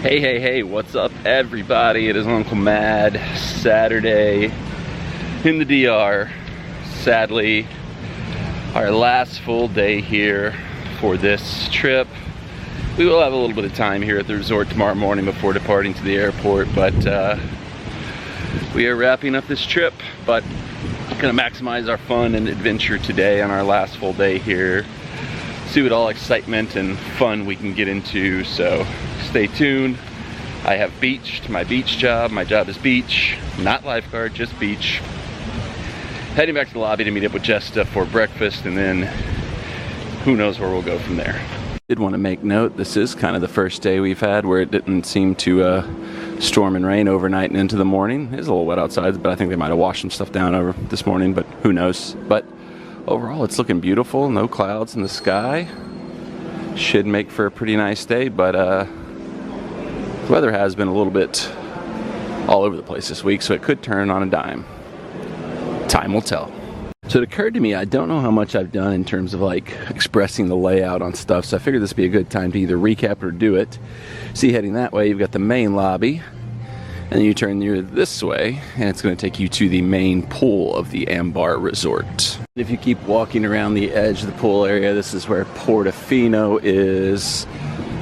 Hey, what's up everybody? It is Uncle Mad, Saturday in the DR. Sadly, our last full day here for this trip. We will have a little bit of time here at the resort tomorrow morning before departing to the airport, but we are wrapping up this trip, but gonna maximize our fun and adventure today on our last full day here. See what all excitement and fun we can get into, so stay tuned. I have beached, my beach job. My job is beach, not lifeguard, just beach. Heading back to the lobby to meet up with Jesta for breakfast, and then who knows where we'll go from there. Did want to make note, this is kind of the first day we've had where it didn't seem to storm and rain overnight and into the morning. It's a little wet outside, but I think they might have washed some stuff down over this morning, but who knows. But overall, it's looking beautiful. No clouds in the sky. Should make for a pretty nice day, but the weather has been a little bit all over the place this week, so it could turn on a dime. Time will tell. So it occurred to me, I don't know how much I've done in terms of like expressing the layout on stuff, so I figured this would be a good time to either recap or do it. See, heading that way, you've got the main lobby, and then you turn this way, and it's going to take you to the main pool of the Ambar Resort. If you keep walking around the edge of the pool area, this is where Portofino is.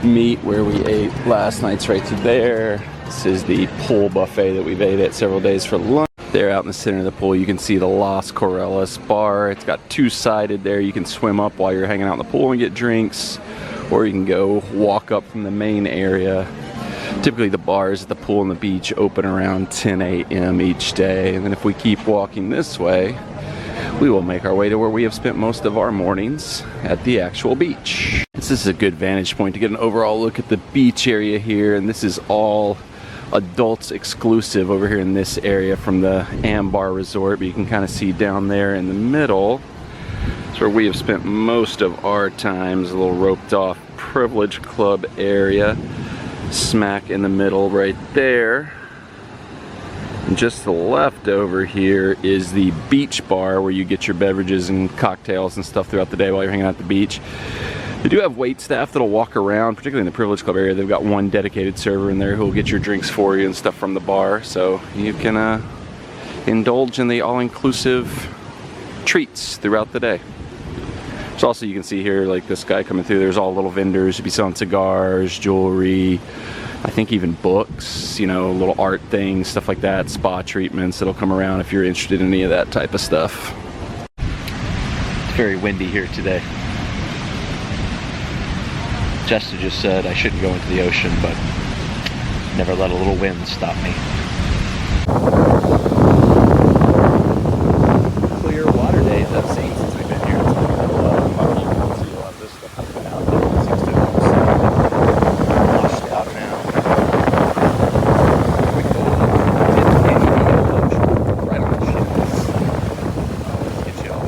Meat where we ate last night's right to there. This is the pool buffet that we've ate at several days for lunch. There out in the center of the pool, you can see the Las Corellas bar. It's got two-sided there. You can swim up while you're hanging out in the pool and get drinks, or you can go walk up from the main area. Typically the bars at the pool and the beach open around 10 a.m. each day. And then if we keep walking this way, we will make our way to where we have spent most of our mornings, at the actual beach. This is a good vantage point to get an overall look at the beach area here, and this is all adults exclusive over here in this area from the Ambar Resort, but you can kind of see down there in the middle, it's where we have spent most of our times, a little roped off privilege club area, smack in the middle right there. And just to the left over here is the beach bar where you get your beverages and cocktails and stuff throughout the day while you're hanging out at the beach. They do have wait staff that'll walk around, particularly in the Privilege Club area. They've got one dedicated server in there who'll get your drinks for you and stuff from the bar, so you can indulge in the all-inclusive treats throughout the day. So also you can see here, like this guy coming through, there's all little vendors. You'll be selling cigars, jewelry, I think even books, you know, little art things, stuff like that, spa treatments that'll come around if you're interested in any of that type of stuff. It's very windy here today. Jesta just said I shouldn't go into the ocean, but never let a little wind stop me. Clear water days I've seen since we've been here. It's been a lot of fun. You can see a lot of this stuff has been out there. It seems to have washed out now. We go right on the ship. Get you all.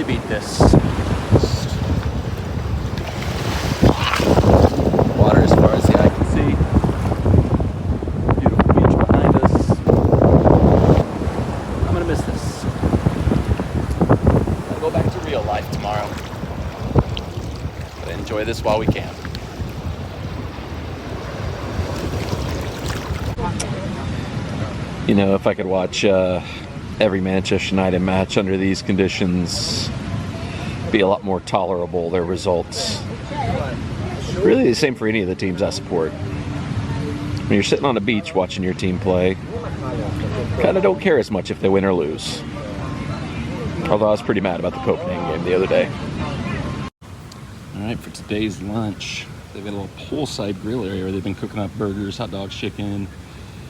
Beat this. Water as far as the eye can see. Beautiful beach behind us. I'm gonna miss this. I'll go back to real life tomorrow. But enjoy this while we can. You know, if I could watch every Manchester United match under these conditions, be a lot more tolerable, their results. Really the same for any of the teams I support. When you're sitting on a beach watching your team play, kind of don't care as much if they win or lose. Although I was pretty mad about the Copenhagen game the other day. Alright, for today's lunch, they've got a little poolside grill area where they've been cooking up burgers, hot dogs, chicken,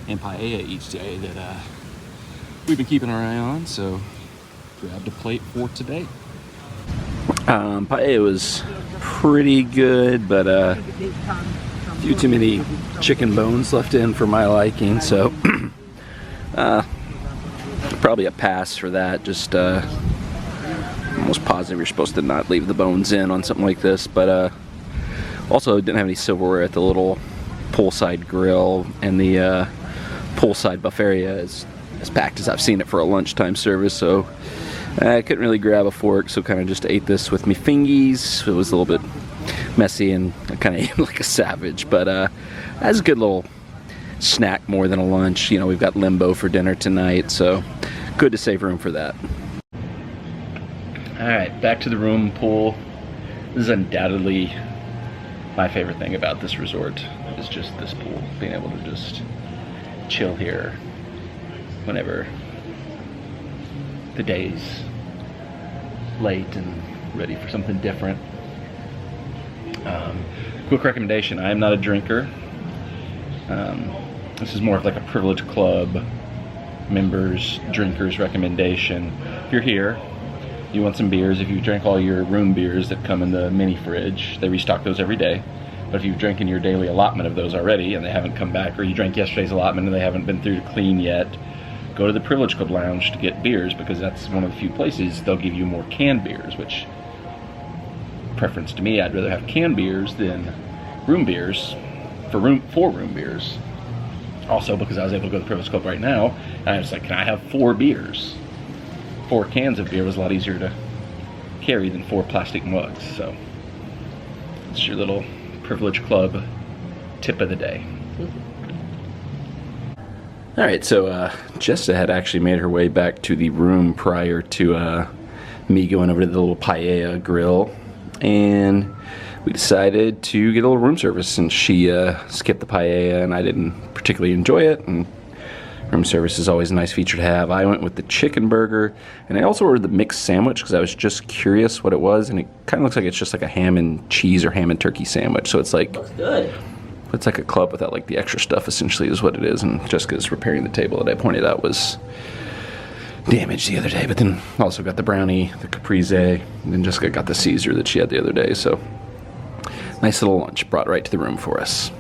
and paella each day that we've been keeping our eye on, so grabbed a plate for today. Paella was pretty good, but a few too many chicken bones left in for my liking, so probably a pass for that. Just almost positive you're supposed to not leave the bones in on something like this, but also didn't have any silverware at the little poolside grill, and the poolside buffet area is as packed as I've seen it for a lunchtime service, so I couldn't really grab a fork, so kind of just ate this with me fingies. It was a little bit messy and I kind of ate like a savage, but that's a good little snack more than a lunch. You know, we've got Limbo for dinner tonight, so good to save room for that. Alright, back to the room pool. This is undoubtedly my favorite thing about this resort, is just this pool. Being able to just chill here whenever the day's late and ready for something different. Quick recommendation, I am not a drinker. This is more of like a Privilege Club members, drinkers recommendation. If you're here, you want some beers, if you drink all your room beers that come in the mini fridge, they restock those every day. But if you've drinking your daily allotment of those already and they haven't come back, or you drank yesterday's allotment and they haven't been through to clean yet, go to the Privilege Club Lounge to get beers, because that's one of the few places they'll give you more canned beers, which, preference to me, I'd rather have canned beers than room beers for room beers. Also, because I was able to go to the Privilege Club right now, and I was like, can I have 4 beers? 4 cans of beer was a lot easier to carry than 4 plastic mugs, so it's your little Privilege Club tip of the day. Alright, so Jessa had actually made her way back to the room prior to me going over to the little paella grill, and we decided to get a little room service since she skipped the paella and I didn't particularly enjoy it, and room service is always a nice feature to have. I went with the chicken burger, and I also ordered the mixed sandwich because I was just curious what it was, and it kind of looks like it's just like a ham and cheese or ham and turkey sandwich, so it's like, looks good. It's like a club without like the extra stuff, essentially, is what it is. And Jessica's repairing the table that I pointed out was damaged the other day, but then also got the brownie, the caprese, and then Jessica got the Caesar that she had the other day, so nice little lunch brought right to the room for us.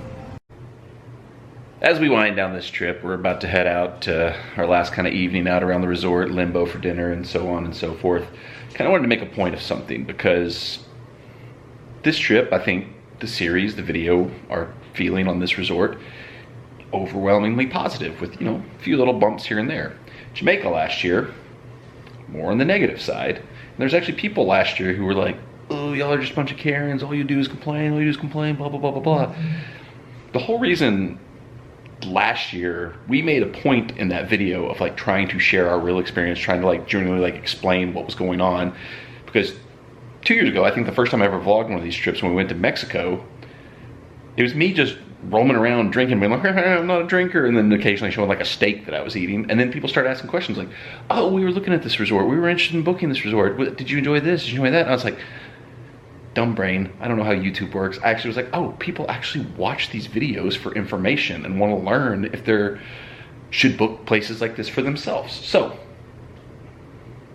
As we wind down this trip, we're about to head out to our last kind of evening out around the resort, Limbo for dinner and so on and so forth. Kind of wanted to make a point of something, because this trip, I think the series, the video, our feeling on this resort, overwhelmingly positive with, you know, a few little bumps here and there. Jamaica last year, more on the negative side. And there's actually people last year who were like, oh, y'all are just a bunch of Karens, all you do is complain, all you do is complain, blah, blah, blah, blah, blah. The whole reason last year we made a point in that video of like trying to share our real experience, trying to like genuinely like explain what was going on, because 2 years ago, I think the first time I ever vlogged one of these trips when we went to Mexico, it was me just roaming around drinking, being like, I'm not a drinker, and then occasionally showing like a steak that I was eating, and then people started asking questions like, oh, we were looking at this resort, we were interested in booking this resort, did you enjoy this, did you enjoy that? And I was like, dumb brain, I don't know how YouTube works. I actually was like, oh, people actually watch these videos for information and want to learn if they should book places like this for themselves. So,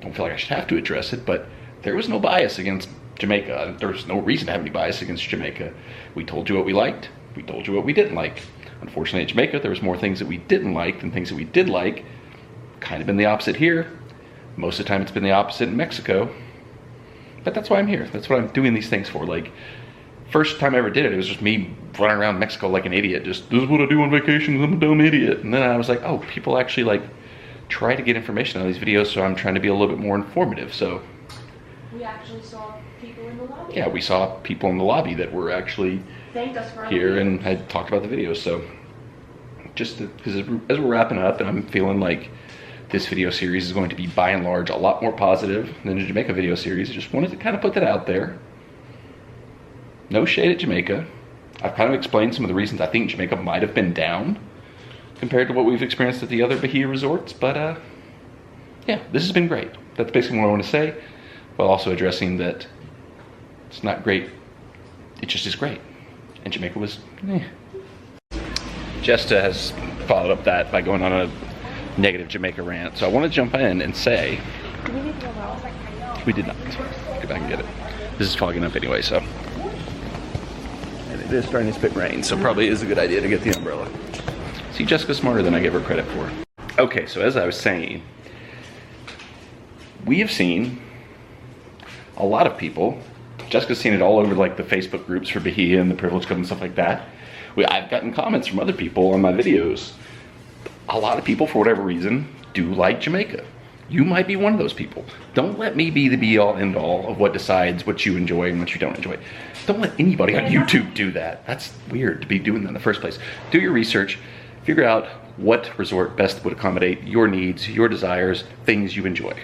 don't feel like I should have to address it, but there was no bias against Jamaica. There's no reason to have any bias against Jamaica. We told you what we liked, we told you what we didn't like. Unfortunately, at Jamaica, there was more things that we didn't like than things that we did like. Kind of been the opposite here. Most of the time it's been the opposite in Mexico. But that's why I'm here. That's what I'm doing these things for. Like, first time I ever did it, it was just me running around Mexico like an idiot. Just, this is what I do on vacation, I'm a dumb idiot. And then I was like, oh, people actually like try to get information on these videos, so I'm trying to be a little bit more informative. So we actually saw people in the lobby. Yeah, we saw people in the lobby that were actually here and had talked about the videos. So just because as we're wrapping up, and I'm feeling like this video series is going to be by and large a lot more positive than the Jamaica video series, I just wanted to kind of put that out there. No shade at Jamaica. I've kind of explained some of the reasons I think Jamaica might have been down compared to what we've experienced at the other Bahia resorts, but yeah, this has been great. That's basically what I want to say, while also addressing that it's not great, it just is great. And Jamaica was, eh. Jesta has followed up that by going on a negative Jamaica rant, so I want to jump in and say we did not. Go back and get it. This is fogging up anyway, so. And it is starting to spit rain, so probably is a good idea to get the umbrella. See, Jessica's smarter than I give her credit for. Okay, so as I was saying, we have seen a lot of people, Jessica's seen it all over like the Facebook groups for Bahia and the Privilege Club and stuff like that. I've gotten comments from other people on my videos. A lot of people, for whatever reason, do like Jamaica. You might be one of those people. Don't let me be the be-all, end-all of what decides what you enjoy and what you don't enjoy. Don't let anybody on YouTube do that. That's weird to be doing that in the first place. Do your research, figure out what resort best would accommodate your needs, your desires, things you enjoy.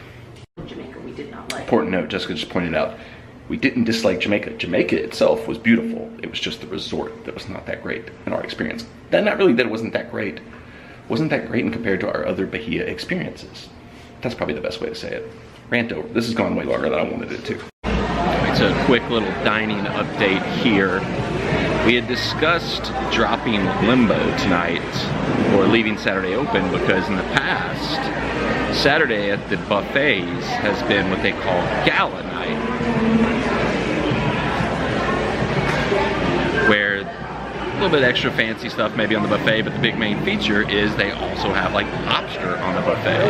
Jamaica we did not like. Important note, Jessica just pointed out, we didn't dislike Jamaica. Jamaica itself was beautiful. It was just the resort that was not that great in our experience. Not really that it wasn't that great. Wasn't that great in compared to our other Bahia experiences. That's probably the best way to say it. Rant over. This has gone way longer than I wanted it to. It's a quick little dining update here. We had discussed dropping Limbo tonight or leaving Saturday open because in the past, Saturday at the buffets has been what they call gala night, where a little bit extra fancy stuff maybe on the buffet, but the big main feature is they also have like lobster on the buffet.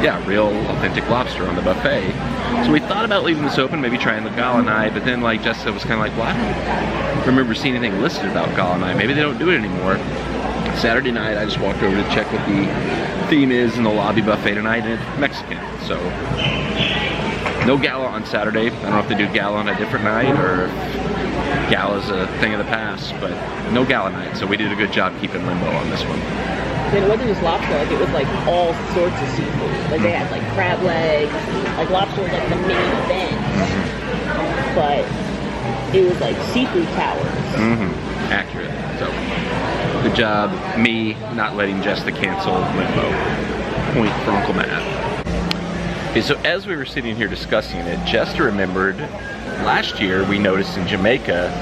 Yeah, real authentic lobster on the buffet. So we thought about leaving this open, maybe trying the gala night, but then like Jessica was kind of like, well, I don't remember seeing anything listed about gala night. Maybe they don't do it anymore. Saturday night, I just walked over to check what the theme is in the lobby buffet tonight, and it's Mexican. So no gala on Saturday. I don't know if they do gala on a different night or if gala's a thing of the past, but no gala night. So we did a good job keeping Limbo on this one. It wasn't just lobster, like it was like all sorts of seafood. Like they had like crab legs, like lobster was like the main event, but it was like seafood towers. Accurate. So good job, me not letting Jessica cancel Limbo. Point for Uncle Matt. Okay, so as we were sitting here discussing it, Jessica remembered last year we noticed in Jamaica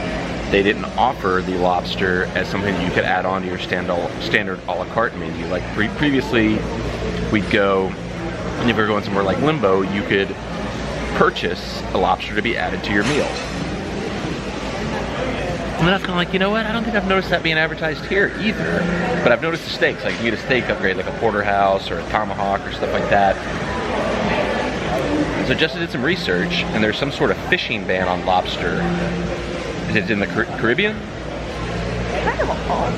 they didn't offer the lobster as something that you could add on to your standard a la carte menu. Like previously, we'd go, and if we were going somewhere like Limbo, you could purchase a lobster to be added to your meal. And then I was kind of like, you know what? I don't think I've noticed that being advertised here either. But I've noticed the steaks. Like you get a steak upgrade, like a porterhouse or a tomahawk or stuff like that. So Jessica did some research, and there's some sort of fishing ban on lobster. Is it in the Caribbean? Kind of all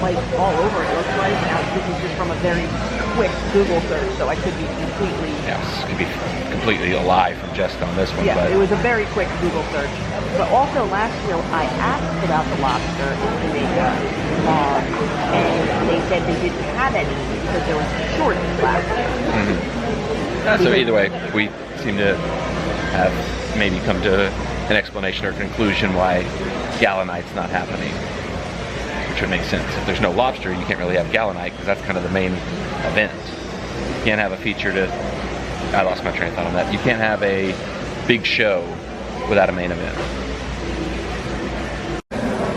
over it looks like. Now this is just from a very quick Google search, so I could be completely... Yes, could be completely a lie from Jessica on this one. Yeah, but it was a very quick Google search. But also last year I asked about the lobster in Jamaica, and they said they didn't have any because there was a shortage last year. So either way, we seem to have maybe come to an explanation or conclusion why gala night's not happening, which would make sense. If there's no lobster, you can't really have gala night because that's kind of the main event. You can't have a feature to... I lost my train of thought on that. You can't have a big show without a main event.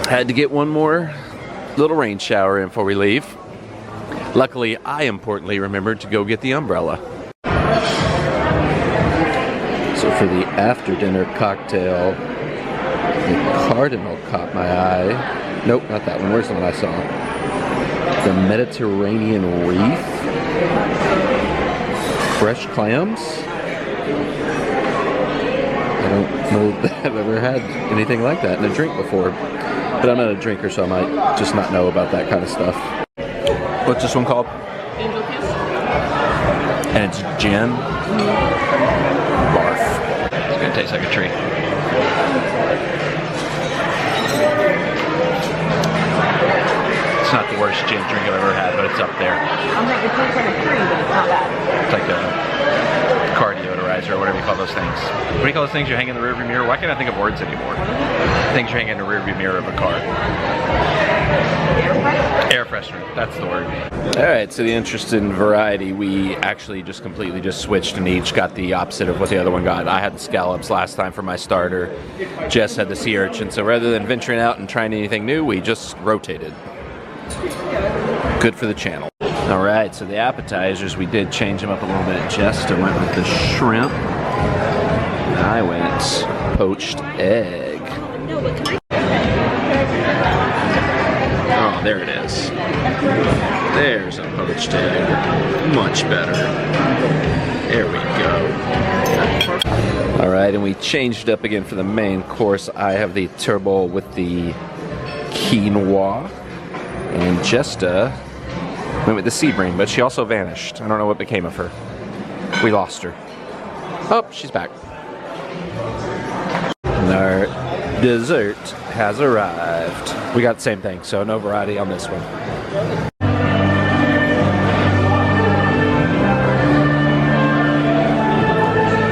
Had to get one more little rain shower in before we leave. Luckily, I importantly remembered to go get the umbrella. So for the after dinner cocktail, the Cardinal caught my eye. Nope, not that one. Where's the one I saw? The Mediterranean Reef. Fresh clams. I don't know that I've ever had anything like that in a drink before. But I'm not a drinker, so I might just not know about that kind of stuff. What's this one called? Angel Kiss. And it's gin. Barf. It's gonna taste like a tree. It's not the worst gin drink I've ever had, but it's up there. I'm like, it tastes like a tree, but it's not bad. It's like a car deodorizer or whatever you call those things. What do you call those things you hang in the rearview mirror? Why can't I think of words anymore? Things you hang in the rearview mirror of a car. Air freshener, that's the word. Alright, so the interest in variety, we actually just completely switched and each got the opposite of what the other one got. I had the scallops last time for my starter. Jess had the sea urchin, so rather than venturing out and trying anything new, we just rotated. Good for the channel. Alright, so the appetizers, we did change them up a little bit. Jess went with the shrimp. And I went poached egg. Oh, there it is. There's a poached egg. Much better. There we go. All right, and we changed up again for the main course. I have the turbo with the quinoa, and Jesta went with the sea bream, but she also vanished. I don't know what became of her. We lost her. Oh, she's back. And our dessert has arrived. We got the same thing, so no variety on this one.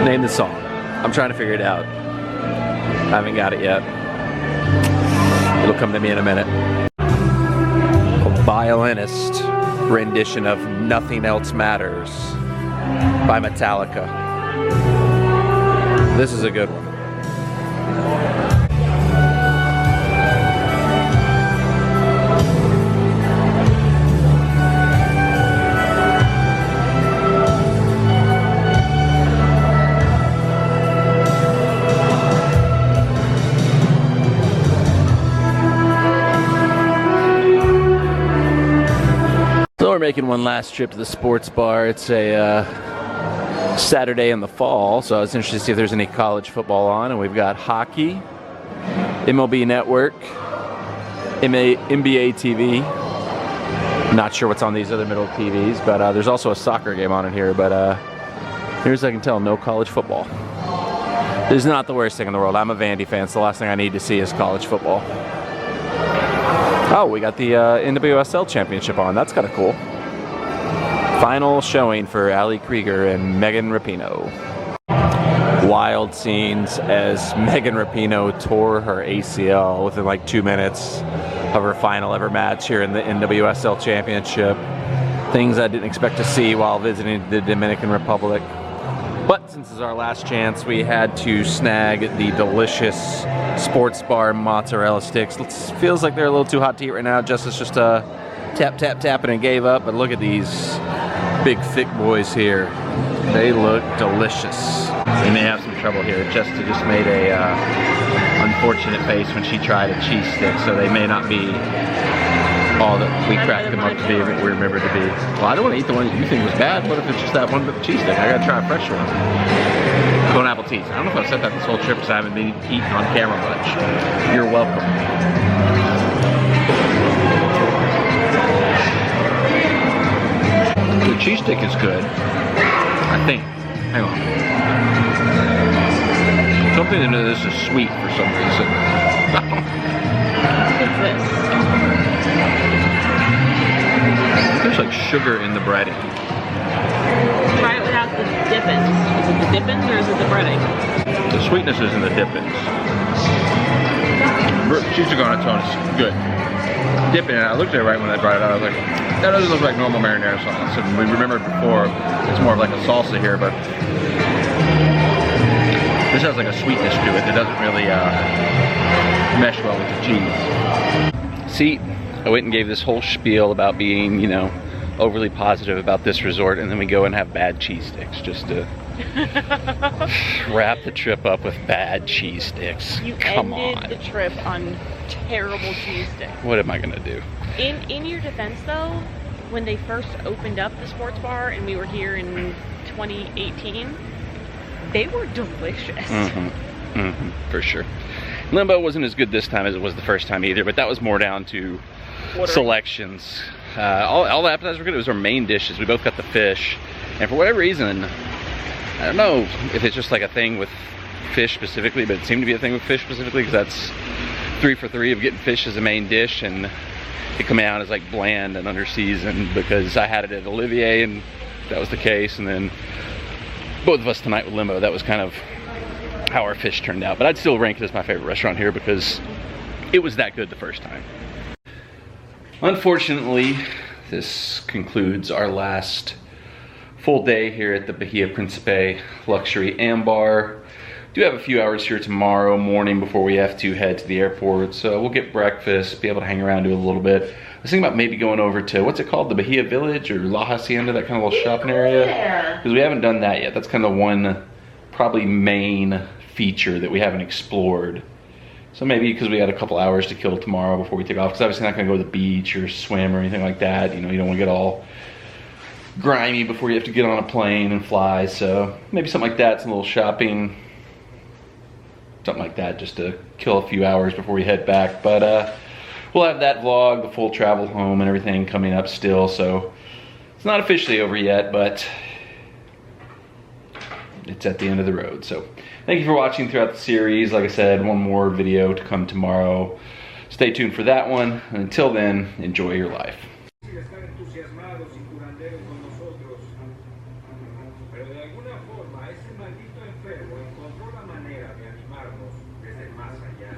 Name the song. I'm trying to figure it out. I haven't got it yet. It'll come to me in a minute. A violinist rendition of Nothing Else Matters by Metallica. This is a good one. So we're making one last trip to the sports bar. It's a Saturday in the fall, so I was interested to see if there's any college football on, and we've got hockey, MLB Network, NBA TV. Not sure what's on these other middle TVs, but there's also a soccer game on in here, but here's I can tell, no college football. This is not the worst thing in the world. I'm a Vandy fan, so the last thing I need to see is college football. Oh, we got the NWSL Championship on. That's kind of cool. Final showing for Ali Krieger and Megan Rapinoe. Wild scenes as Megan Rapinoe tore her ACL within like 2 minutes of her final ever match here in the NWSL Championship. Things I didn't expect to see while visiting the Dominican Republic. But since it's our last chance, we had to snag the delicious sports bar mozzarella sticks. It feels like they're a little too hot to eat right now. Justice just tapping and gave up. But look at these big thick boys here. They look delicious. We may have some trouble here. Jessica just made a unfortunate face when she tried a cheese stick, so they may not be all that we cracked them up to be, what we remember to be. Well, I don't want to eat the one that you think was bad. What if it's just that one with the cheese stick? I gotta try a fresh one. Bon appetit. I don't know if I've said that this whole trip because I haven't been eating on camera much. You're welcome. The cheese stick is good, I think. Hang on. Something in this is sweet for some reason. What's this? There's like sugar in the breading. Try it without the dippins. Is it the dippins or is it the breading? The sweetness is in the dippins. Cheese stick on its own is good. Dipping it, I looked at it right when I brought it out. I was like, that doesn't look like normal marinara sauce. And we remembered before, it's more of like a salsa here, but this has like a sweetness to it that doesn't really mesh well with the cheese. See, I went and gave this whole spiel about being, you know, overly positive about this resort, and then we go and have bad cheese sticks just to wrap the trip up with bad cheese sticks. Come on. You ended the trip on terrible cheese sticks. What am I gonna do? In your defense though, when they first opened up the sports bar and we were here in 2018, they were delicious. For sure. Limbo wasn't as good this time as it was the first time either, but that was more down to selections. All the appetizers were good. It was our main dishes. We both got the fish, and for whatever reason, I don't know if it's just like a thing with fish specifically, but it seemed to be a thing with fish specifically because that's 3 for 3 of getting fish as a main dish, and it coming out as like bland and underseasoned because I had it at Olivier and that was the case, and then both of us tonight with Limbo, that was kind of how our fish turned out. But I'd still rank it as my favorite restaurant here because it was that good the first time. Unfortunately, this concludes our last full day here at the Bahia Principe Luxury Ambar. Do have a few hours here tomorrow morning before we have to head to the airport, so we'll get breakfast, be able to hang around, do a little bit. I was thinking about maybe going over to, what's it called, the Bahia Village or La Hacienda, that kind of little shopping area? Because we haven't done that yet. That's kind of one probably main feature that we haven't explored. So maybe because we had a couple hours to kill tomorrow before we take off, because obviously not going to go to the beach or swim or anything like that. You know, you don't want to get all grimy before you have to get on a plane and fly. So maybe something like that, some little shopping, something like that, just to kill a few hours before we head back. But we'll have that vlog, the full travel home and everything coming up still. So it's not officially over yet, but it's at the end of the road. So thank you for watching throughout the series. Like I said, one more video to come tomorrow. Stay tuned for that one. And until then, enjoy your life. Ese maldito enfermo encontró la manera de animarnos desde el más allá.